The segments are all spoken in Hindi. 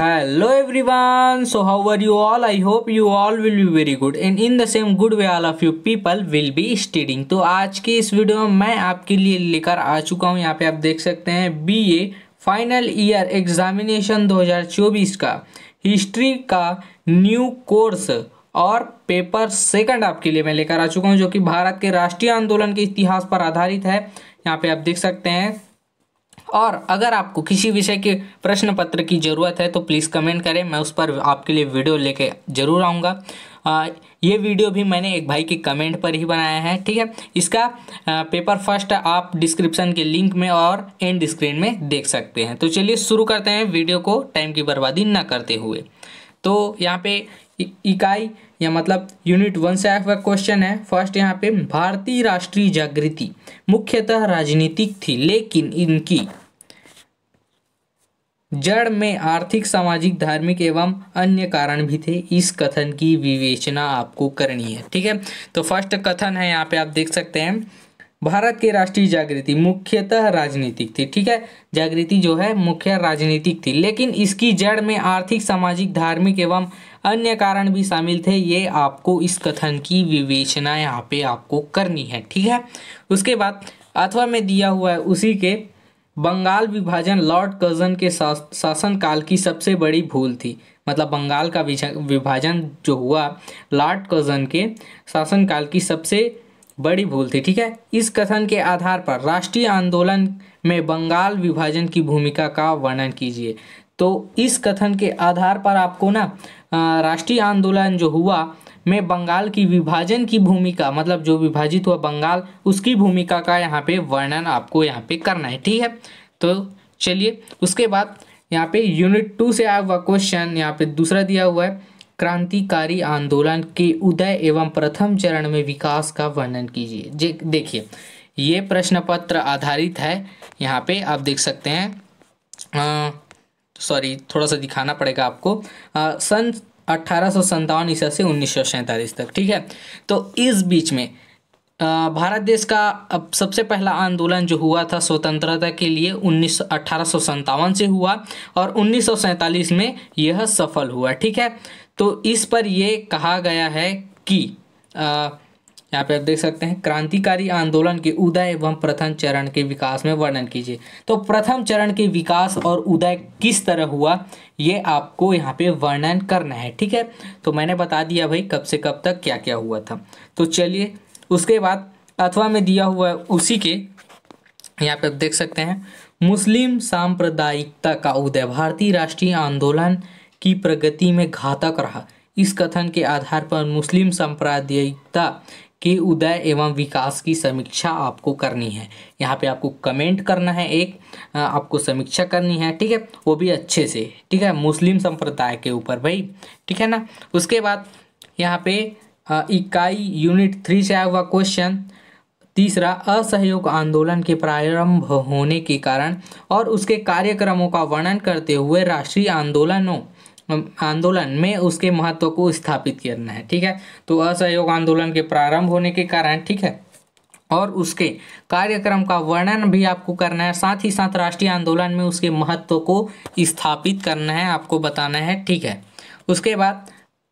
Hello everyone, so how are you all? I hope you all will be very good and in the same good way all of you people will be studying। तो आज की इस वीडियो में मैं आपके लिए लेकर आ चुका हूँ, यहाँ पे आप देख सकते हैं बीए फाइनल ईयर एग्जामिनेशन 2024 का हिस्ट्री का न्यू कोर्स और पेपर सेकंड आपके लिए मैं लेकर आ चुका हूँ, जो कि भारत के राष्ट्रीय आंदोलन के इतिहास पर आधारित है। यहाँ पे आप देख सकते हैं। और अगर आपको किसी विषय के प्रश्न पत्र की ज़रूरत है तो प्लीज़ कमेंट करें, मैं उस पर आपके लिए वीडियो लेके ज़रूर आऊँगा। ये वीडियो भी मैंने एक भाई के कमेंट पर ही बनाया है, ठीक है। इसका पेपर फर्स्ट आप डिस्क्रिप्शन के लिंक में और एंड स्क्रीन में देख सकते हैं। तो चलिए शुरू करते हैं वीडियो को टाइम की बर्बादी न करते हुए। तो यहाँ पे इकाई या मतलब यूनिट 1 से आया हुआ क्वेश्चन है। फर्स्ट यहाँ पे भारतीय राष्ट्रीय जागृति मुख्यतः राजनीतिक थी, लेकिन इनकी जड़ में आर्थिक, सामाजिक, धार्मिक एवं अन्य कारण भी थे। इस कथन की विवेचना आपको करनी है, ठीक है। तो फर्स्ट कथन है, यहाँ पे आप देख सकते हैं, भारत की राष्ट्रीय जागृति मुख्यतः राजनीतिक थी, ठीक है। जागृति जो है मुख्य राजनीतिक थी, लेकिन इसकी जड़ में आर्थिक, सामाजिक, धार्मिक एवं अन्य कारण भी शामिल थे। ये आपको इस कथन की विवेचना यहाँ पे आपको करनी है, ठीक है। उसके बाद अथवा में दिया हुआ है उसी के बंगाल विभाजन लॉर्ड कर्जन के शासनकाल की सबसे बड़ी भूल थी। मतलब बंगाल का विभाजन जो हुआ लॉर्ड कर्जन के शासनकाल की सबसे बड़ी भूल थी, ठीक है। इस कथन के आधार पर राष्ट्रीय आंदोलन में बंगाल विभाजन की भूमिका का वर्णन कीजिए। तो इस कथन के आधार पर आपको ना राष्ट्रीय आंदोलन जो हुआ में बंगाल की विभाजन की भूमिका, मतलब जो विभाजित हुआ बंगाल, उसकी भूमिका का यहाँ पे वर्णन आपको यहाँ पे करना है, ठीक है। तो चलिए उसके बाद यहाँ पे यूनिट 2 से आया हुआ क्वेश्चन यहाँ पे दूसरा दिया हुआ है, क्रांतिकारी आंदोलन के उदय एवं प्रथम चरण में विकास का वर्णन कीजिए। देखिए ये प्रश्न पत्र आधारित है, यहाँ पे आप देख सकते हैं। सॉरी थोड़ा सा दिखाना पड़ेगा आपको। सन 1857 ईसा से 1947 तक, ठीक है। तो इस बीच में भारत देश का अब सबसे पहला आंदोलन जो हुआ था स्वतंत्रता के लिए 1857 से हुआ और 1947 में यह सफल हुआ, ठीक है। तो इस पर यह कहा गया है कि यहाँ पे आप देख सकते हैं, क्रांतिकारी आंदोलन के उदय एवं प्रथम चरण के विकास में वर्णन कीजिए। तो प्रथम चरण के विकास और उदय किस तरह हुआ ये आपको यहाँ पे वर्णन करना है, ठीक है। तो मैंने बता दिया भाई कब से कब तक क्या क्या हुआ था। तो चलिए उसके बाद अथवा में दिया हुआ है उसी के, यहाँ पे आप देख सकते हैं, मुस्लिम सांप्रदायिकता का उदय भारतीय राष्ट्रीय आंदोलन की प्रगति में घातक रहा। इस कथन के आधार पर मुस्लिम सांप्रदायिकता के उदय एवं विकास की समीक्षा आपको करनी है। यहाँ पे आपको कमेंट करना है, एक आपको समीक्षा करनी है, ठीक है, वो भी अच्छे से, ठीक है, मुस्लिम संप्रदाय के ऊपर भाई, ठीक है ना। उसके बाद यहाँ पे इकाई यूनिट 3 से आया हुआ क्वेश्चन तीसरा, असहयोग आंदोलन के प्रारंभ होने के कारण और उसके कार्यक्रमों का वर्णन करते हुए राष्ट्रीय आंदोलन में उसके महत्व को स्थापित करना है, ठीक है। तो असहयोग आंदोलन के प्रारंभ होने के कारण, ठीक है, और उसके कार्यक्रम का वर्णन भी आपको करना है, साथ ही साथ राष्ट्रीय आंदोलन में उसके महत्व को स्थापित करना है, आपको बताना है, ठीक है। उसके बाद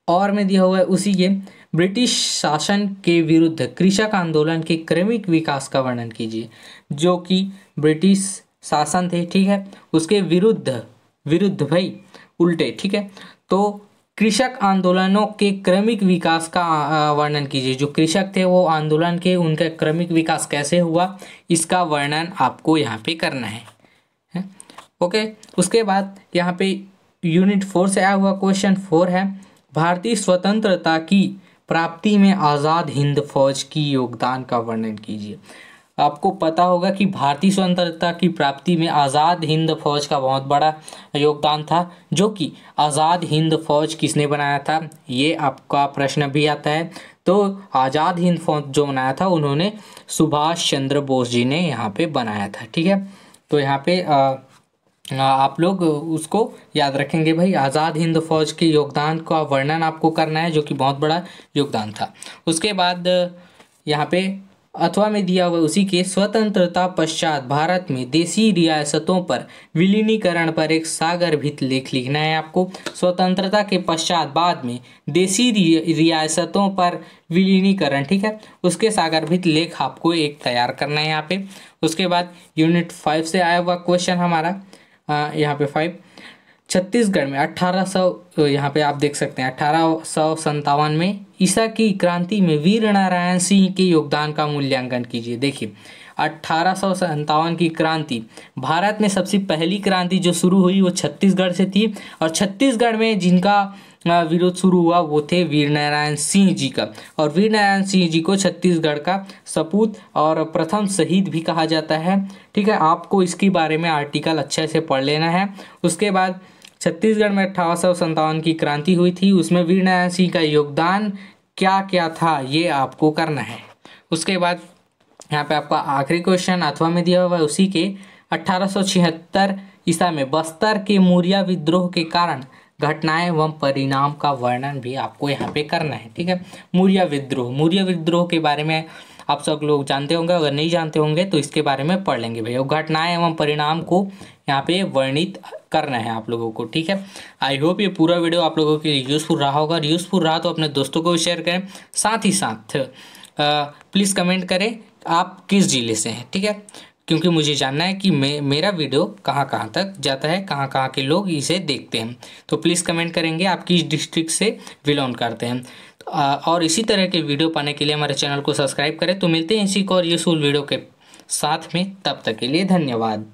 और में दिया हुआ है उसी के, ब्रिटिश शासन के विरुद्ध कृषक आंदोलन के क्रमिक विकास का वर्णन कीजिए। जो कि ब्रिटिश शासन थे, ठीक है, उसके विरुद्ध भाई उल्टे, ठीक है। तो कृषक आंदोलनों के क्रमिक विकास का वर्णन कीजिए। जो कृषक थे वो आंदोलन के, उनका क्रमिक विकास कैसे हुआ इसका वर्णन आपको यहाँ पे करना है, ओके। उसके बाद यहाँ पे यूनिट 4 से आया हुआ क्वेश्चन 4 है, भारतीय स्वतंत्रता की प्राप्ति में आज़ाद हिंद फौज की योगदान का वर्णन कीजिए। आपको पता होगा कि भारतीय स्वतंत्रता की प्राप्ति में आज़ाद हिंद फौज का बहुत बड़ा योगदान था। जो कि आज़ाद हिंद फौज किसने बनाया था, ये आपका प्रश्न भी आता है। तो आज़ाद हिंद फौज जो बनाया था उन्होंने सुभाष चंद्र बोस जी ने यहाँ पे बनाया था, ठीक है। तो यहाँ पे आप लोग उसको याद रखेंगे भाई, आज़ाद हिंद फौज के योगदान का वर्णन आपको करना है, जो कि बहुत बड़ा योगदान था। उसके बाद यहाँ पे अथवा में दिया हुआ उसी के स्वतंत्रता पश्चात भारत में देशी रियासतों पर विलीनीकरण पर एक सागर भीत लेख लिखना है आपको। स्वतंत्रता के पश्चात बाद में देशी रियासतों पर विलीनीकरण, ठीक है, उसके सागर भीत लेख आपको एक तैयार करना है यहाँ पे। उसके बाद यूनिट 5 से आया हुआ क्वेश्चन हमारा यहाँ पे 5, छत्तीसगढ़ में 1800, यहाँ पे आप देख सकते हैं 1857 में ईसा की क्रांति में वीर नारायण सिंह के योगदान का मूल्यांकन कीजिए। देखिए 1857 की क्रांति, भारत में सबसे पहली क्रांति जो शुरू हुई वो छत्तीसगढ़ से थी, और छत्तीसगढ़ में जिनका विरोध शुरू हुआ वो थे वीर नारायण सिंह जी का। और वीर नारायण सिंह जी को छत्तीसगढ़ का सपूत और प्रथम शहीद भी कहा जाता है, ठीक है। आपको इसके बारे में आर्टिकल अच्छे से पढ़ लेना है। उसके बाद छत्तीसगढ़ में 1857 की क्रांति हुई थी, उसमें वीर नारायण सिंह का योगदान क्या क्या था ये आपको करना है। उसके बाद यहाँ पे आपका आखिरी क्वेश्चन अथवा में दिया हुआ है उसी के 1876 ईसा में बस्तर के मौर्य विद्रोह के कारण घटनाएं एवं परिणाम का वर्णन भी आपको यहाँ पे करना है, ठीक है। मौर्य विद्रोह के बारे में आप सब लोग जानते होंगे, अगर नहीं जानते होंगे तो इसके बारे में पढ़ लेंगे भैया। घटनाएं एवं परिणाम को यहाँ पे वर्णित करना है आप लोगों को, ठीक है। आई होप ये पूरा वीडियो आप लोगों के लिए यूज़फुल रहा होगा। यूज़फुल रहा तो अपने दोस्तों को भी शेयर करें, साथ ही साथ प्लीज़ कमेंट करें आप किस जिले से हैं, ठीक है, क्योंकि मुझे जानना है कि मेरा वीडियो कहाँ कहाँ तक जाता है, कहाँ कहाँ के लोग इसे देखते हैं। तो प्लीज़ कमेंट करेंगे आप किस डिस्ट्रिक्ट से बिलोंग करते हैं। और इसी तरह के वीडियो पाने के लिए हमारे चैनल को सब्सक्राइब करें। तो मिलते हैं इसी को और यूज़फुल वीडियो के साथ में, तब तक के लिए धन्यवाद।